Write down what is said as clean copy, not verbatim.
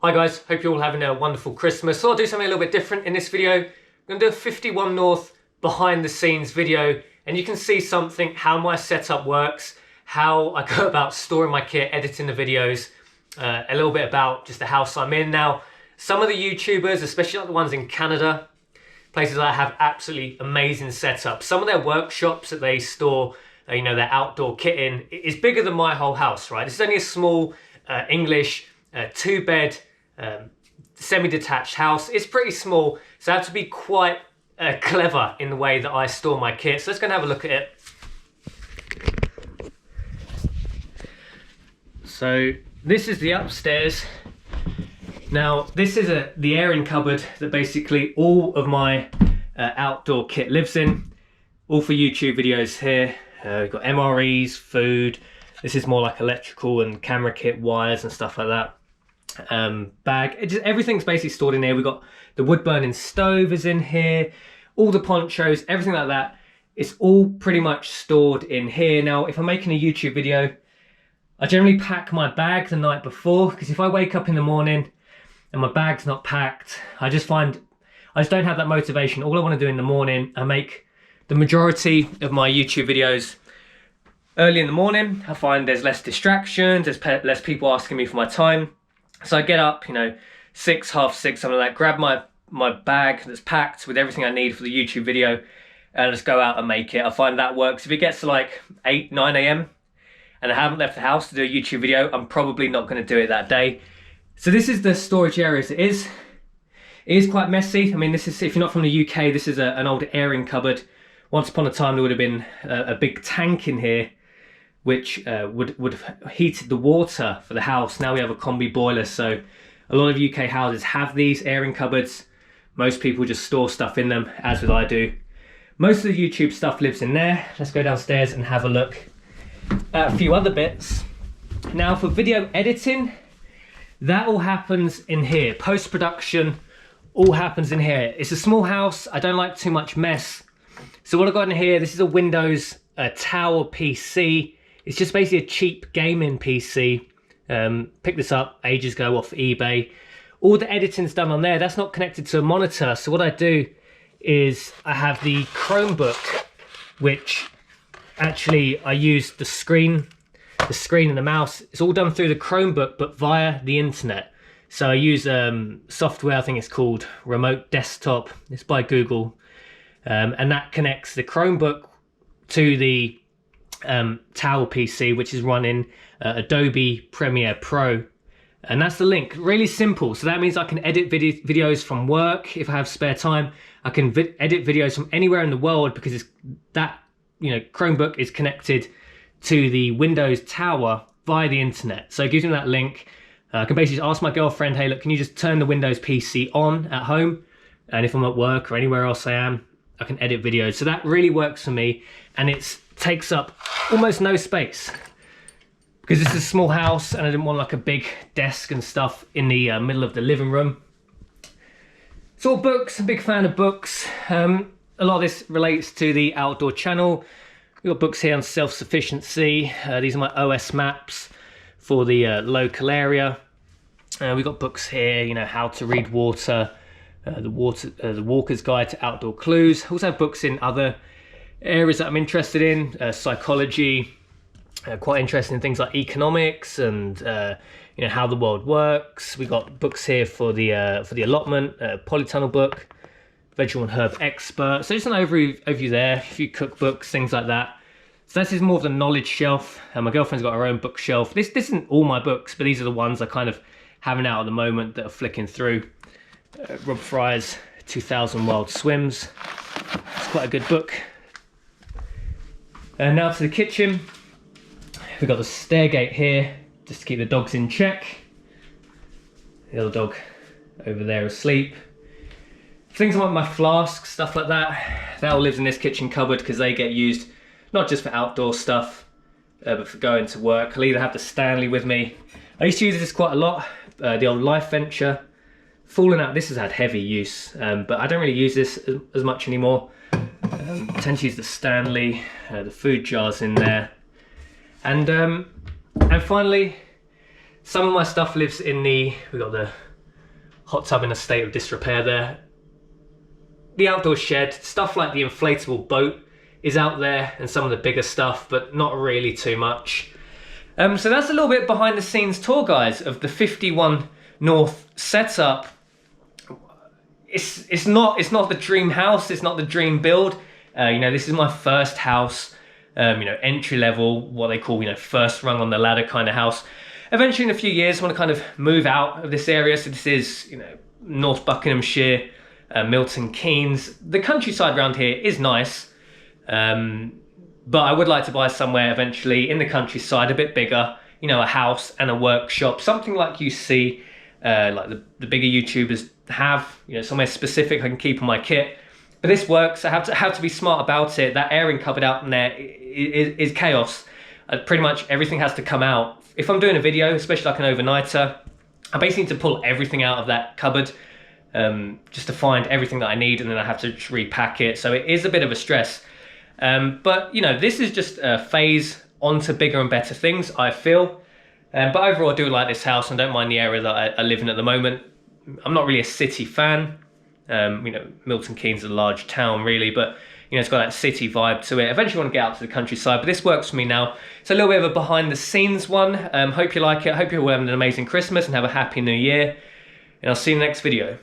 Hi guys, hope you're all having a wonderful Christmas. So I'll do something a little bit different in this video. I'm going to do a 51 North behind the scenes video, and you can see something, how my setup works, how I go about storing my kit, editing the videos, a little bit about just the house I'm in. Now, some of the YouTubers, especially like the ones in Canada, places that have absolutely amazing setups. Some of their workshops that they store, their outdoor kit in, is bigger than my whole house, right? This is only a small English 2-bed semi-detached house. It's pretty small, so I have to be quite clever in the way that I store my kit. So let's go and have a look at it. So this is the upstairs. Now this is the airing cupboard that basically all of my outdoor kit lives in. All for YouTube videos here. We've got MREs, food. This is more like electrical and camera kit, wires and stuff like that. Bag, everything's basically stored in here. We've got the wood burning stove is in here, all the ponchos, everything like that. It's all pretty much stored in here. Now, if I'm making a YouTube video, I generally pack my bag the night before, because if I wake up in the morning and my bag's not packed, I just don't have that motivation. All I want to do in the morning, I make the majority of my YouTube videos early in the morning. I find there's less distractions, there's less people asking me for my time. So I get up, 6, half 6, something like that, grab my bag that's packed with everything I need for the YouTube video, and just go out and make it. I find that works. If it gets to like 8, 9 a.m. and I haven't left the house to do a YouTube video, I'm probably not going to do it that day. So this is the storage area as it is. It is quite messy. I mean, this is, if you're not from the UK, this is an old airing cupboard. Once upon a time, there would have been a big tank in here, which would have heated the water for the house. Now we have a combi boiler, so a lot of UK houses have these airing cupboards. Most people just store stuff in them, as with I do. Most of the YouTube stuff lives in there. Let's go downstairs and have a look at a few other bits. Now for video editing, that all happens in here. Post-production all happens in here. It's a small house, I don't like too much mess. So what I've got in here, this is a Windows Tower PC. It's just basically a cheap gaming PC. Picked this up ages ago off eBay. All the editing's done on there. That's not connected to a monitor. So what I do is I have the Chromebook, which actually I use the screen and the mouse. It's all done through the Chromebook, but via the internet. So I use software, I think it's called Remote Desktop. It's by Google. And that connects the Chromebook to the Tower PC, which is running Adobe Premiere Pro, and that's the link. Really simple. So that means I can edit videos from work if I have spare time. I can edit videos from anywhere in the world, because Chromebook is connected to the Windows Tower via the internet. So it gives me that link. I can basically ask my girlfriend, hey look, can you just turn the Windows PC on at home, and if I'm at work or anywhere else I am, I can edit videos. So that really works for me, and it takes up almost no space, because this is a small house and I didn't want like a big desk and stuff in the middle of the living room. It's all books. I'm a big fan of books. A lot of this relates to the outdoor channel. We've got books here on self-sufficiency. These are my OS maps for the local area. We've got books here, how to read water, the Walker's Guide to Outdoor Clues. I also have books in other areas that I'm interested in, psychology, quite interested in things like economics and how the world works. We got books here for the allotment, polytunnel book, vegetable and herb expert. So just an overview there, a few cookbooks, things like that. So this is more of the knowledge shelf. My girlfriend's got her own bookshelf. This isn't all my books, but these are the ones I kind of having out at the moment that are flicking through. Rob Fry's 2000 Wild Swims. It's quite a good book. And now to the kitchen. We've got the stair gate here, just to keep the dogs in check. The other dog over there asleep. Things like my flasks, stuff like that, that all lives in this kitchen cupboard, because they get used not just for outdoor stuff, but for going to work. I'll either have the Stanley with me. I used to use this quite a lot, the old Life Venture. Fallen out, this has had heavy use, but I don't really use this as much anymore. I tend to use the Stanley, the food jars in there. And finally, some of my stuff lives in we've got the hot tub in a state of disrepair there. The outdoor shed, stuff like the inflatable boat is out there and some of the bigger stuff, but not really too much. So that's a little bit behind the scenes tour, guys, of the 51 North setup. It's not the dream house, it's not the dream build. You know, this is my first house, you know, entry level, what they call, you know, first rung on the ladder kind of house. Eventually in a few years, I want to kind of move out of this area. So this is, you know, North Buckinghamshire, Milton Keynes. The countryside around here is nice, but I would like to buy somewhere eventually in the countryside, a bit bigger, you know, a house and a workshop, something like you see, like the bigger YouTubers have, you know, somewhere specific I can keep on my kit. But this works. I have to be smart about it. That airing cupboard out in there is chaos. Pretty much everything has to come out. If I'm doing a video, especially like an overnighter, I basically need to pull everything out of that cupboard just to find everything that I need, and then I have to repack it. So it is a bit of a stress. But, you know, this is just a phase onto bigger and better things, I feel. But overall, I do like this house and don't mind the area that I live in at the moment. I'm not really a city fan. You know, Milton Keynes is a large town, really, but, you know, it's got that city vibe to it. Eventually I want to get out to the countryside, but this works for me now. It's a little bit of a behind the scenes one. Hope you like it. Hope you're having an amazing Christmas and have a happy new year. And I'll see you in the next video.